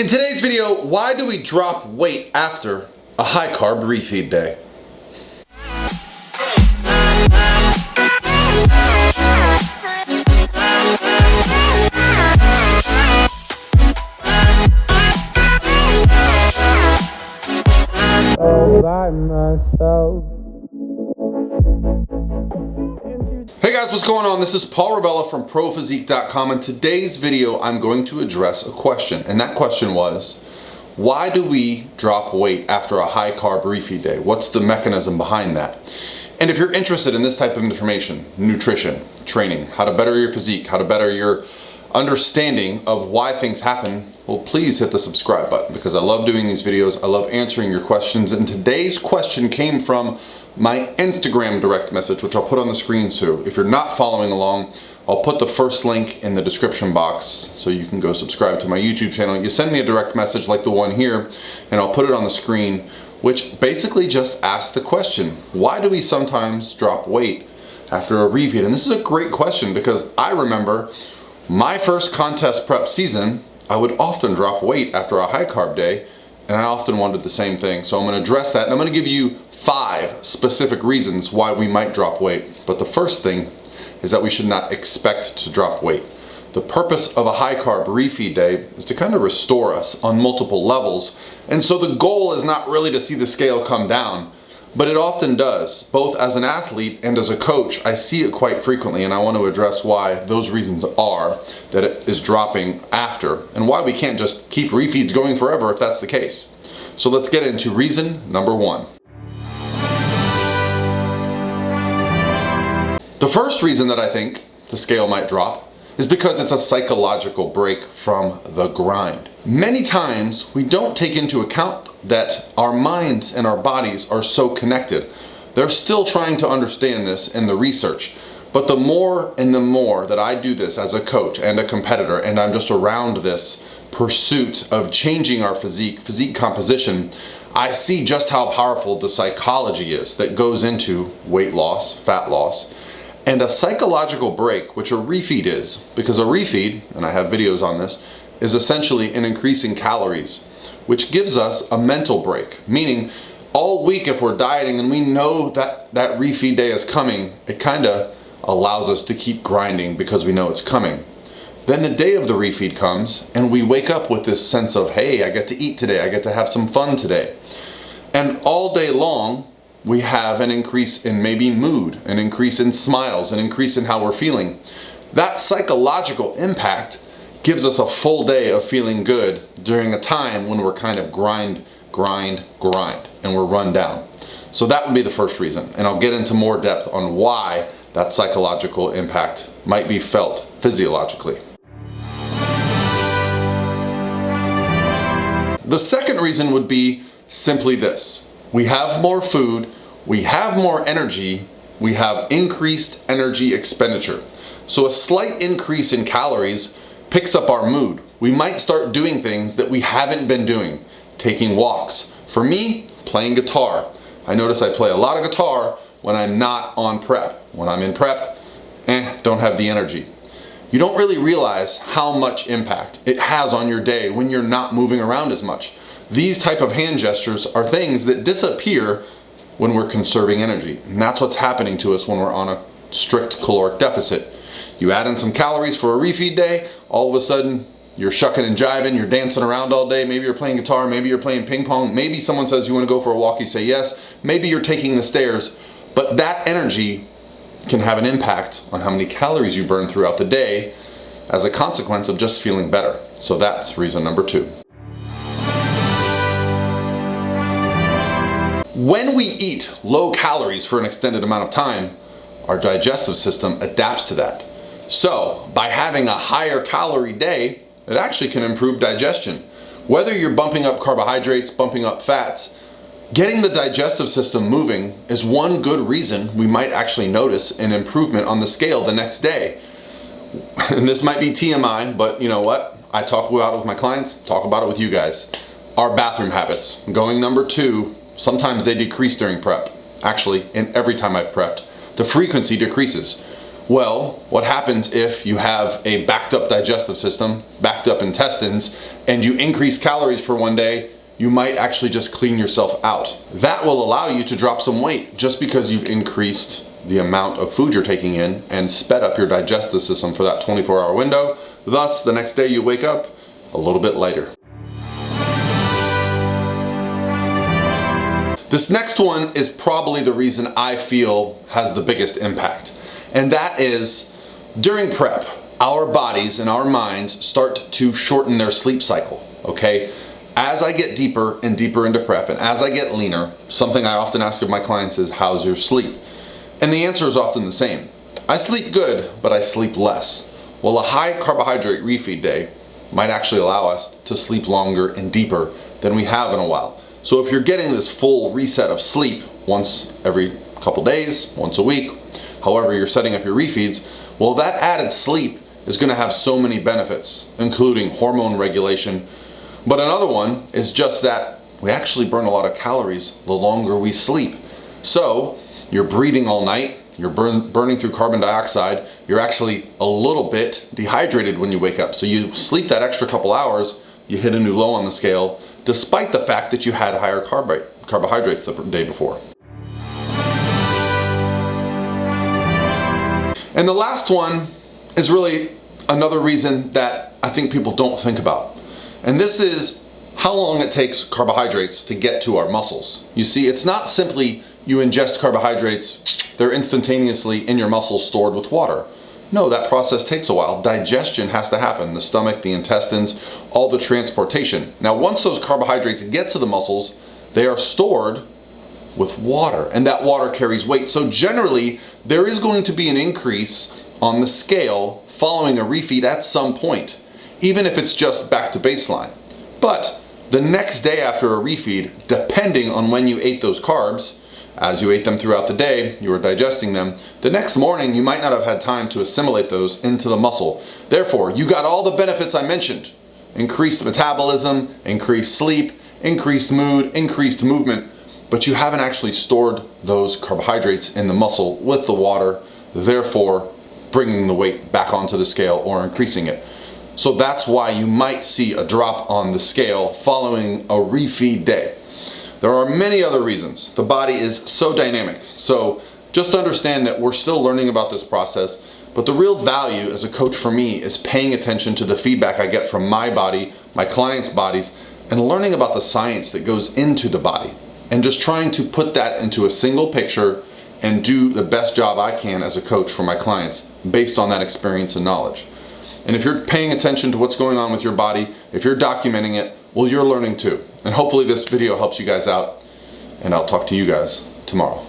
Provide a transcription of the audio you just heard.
In today's video, why do we drop weight after a high carb refeed day? By myself. Hey guys, what's going on? This is Paul Rebella from ProPhysique.com, and today's video I'm going to address a question, and that question was, why do we drop weight after a high carb refeed day? What's the mechanism behind that? And if you're interested in this type of information, nutrition, training, how to better your physique, how to better your understanding of why things happen, well, please hit the subscribe button, because I love doing these videos. I love answering your questions, and today's question came from my Instagram direct message, which I'll put on the screen. So if you're not following along, I'll put the first link in the description box so you can go subscribe to my YouTube channel. You send me a direct message like the one here, and I'll put it on the screen, which basically just asks the question, why do we sometimes drop weight after a refeed? And this is a great question, because I remember my first contest prep season, I would often drop weight after a high carb day, and I often wondered the same thing. So I'm going to address that, and I'm going to give you 5 specific reasons why we might drop weight. But the first thing is that we should not expect to drop weight. The purpose of a high carb refeed day is to kind of restore us on multiple levels, and so the goal is not really to see the scale come down, but it often does. Both as an athlete and as a coach, I see it quite frequently, and I want to address why those reasons are that it is dropping after, and why we can't just keep refeeds going forever if that's the case. So let's get into reason number 1. The first reason that I think the scale might drop is because it's a psychological break from the grind. Many times we don't take into account that our minds and our bodies are so connected. They're still trying to understand this in the research. But the more and the more that I do this as a coach and a competitor, and I'm just around this pursuit of changing our physique composition, I see just how powerful the psychology is that goes into weight loss, fat loss, and a psychological break, which a refeed is. Because a refeed, and I have videos on this, is essentially an increase in calories, which gives us a mental break. Meaning, all week if we're dieting and we know that that refeed day is coming, it kind of allows us to keep grinding because we know it's coming. Then the day of the refeed comes, and we wake up with this sense of, hey, I get to eat today, I get to have some fun today. And all day long, we have an increase in maybe mood, an increase in smiles, an increase in how we're feeling. That psychological impact gives us a full day of feeling good during a time when we're kind of grind, and we're run down. So that would be the first reason, and I'll get into more depth on why that psychological impact might be felt physiologically. The second reason would be simply this. We have more food, we have more energy, we have increased energy expenditure. So a slight increase in calories picks up our mood. We might start doing things that we haven't been doing. Taking walks. For me, playing guitar. I notice I play a lot of guitar when I'm not on prep. When I'm in prep, don't have the energy. You don't really realize how much impact it has on your day when you're not moving around as much. These type of hand gestures are things that disappear when we're conserving energy. And that's what's happening to us when we're on a strict caloric deficit. You add in some calories for a refeed day, all of a sudden you're shucking and jiving, you're dancing around all day, maybe you're playing guitar, maybe you're playing ping pong, maybe someone says you want to go for a walk, you say yes, maybe you're taking the stairs, but that energy can have an impact on how many calories you burn throughout the day as a consequence of just feeling better. So that's reason number 2. When we eat low calories for an extended amount of time, our digestive system adapts to that. So by having a higher calorie day, it actually can improve digestion. Whether you're bumping up carbohydrates, bumping up fats, getting the digestive system moving is one good reason we might actually notice an improvement on the scale the next day. And this might be TMI, but you know what? I talk about it with my clients, talk about it with you guys. Our bathroom habits. Going number 2, sometimes they decrease during prep. Actually, in every time I've prepped, the frequency decreases. Well, what happens if you have a backed up digestive system, backed up intestines, and you increase calories for one day, you might actually just clean yourself out. That will allow you to drop some weight just because you've increased the amount of food you're taking in and sped up your digestive system for that 24-hour window. Thus, the next day you wake up a little bit lighter. This next one is probably the reason I feel has the biggest impact. And that is, during prep, our bodies and our minds start to shorten their sleep cycle, okay? As I get deeper and deeper into prep and as I get leaner, something I often ask of my clients is, how's your sleep? And the answer is often the same. I sleep good, but I sleep less. Well, a high carbohydrate refeed day might actually allow us to sleep longer and deeper than we have in a while. So if you're getting this full reset of sleep once every couple days, once a week, however you're setting up your refeeds, well, that added sleep is going to have so many benefits, including hormone regulation. But another one is just that we actually burn a lot of calories the longer we sleep. So you're breathing all night, you're burning through carbon dioxide, you're actually a little bit dehydrated when you wake up. So you sleep that extra couple hours, you hit a new low on the scale, despite the fact that you had higher carbohydrates the day before. And the last one is really another reason that I think people don't think about. And this is how long it takes carbohydrates to get to our muscles. You see, it's not simply you ingest carbohydrates, they're instantaneously in your muscles stored with water. No, that process takes a while. Digestion has to happen. The stomach, the intestines, all the transportation. Now, once those carbohydrates get to the muscles, they are stored with water, and that water carries weight. So generally, there is going to be an increase on the scale following a refeed at some point, even if it's just back to baseline. But the next day after a refeed, depending on when you ate those carbs, as you ate them throughout the day, you were digesting them, the next morning you might not have had time to assimilate those into the muscle. Therefore, you got all the benefits I mentioned. Increased metabolism, increased sleep, increased mood, increased movement, but you haven't actually stored those carbohydrates in the muscle with the water, therefore bringing the weight back onto the scale or increasing it. So that's why you might see a drop on the scale following a refeed day. There are many other reasons. The body is so dynamic. So just understand that we're still learning about this process, but the real value as a coach for me is paying attention to the feedback I get from my body, my clients' bodies, and learning about the science that goes into the body, and just trying to put that into a single picture and do the best job I can as a coach for my clients based on that experience and knowledge. And if you're paying attention to what's going on with your body, if you're documenting it, well, you're learning too. And hopefully this video helps you guys out, and I'll talk to you guys tomorrow.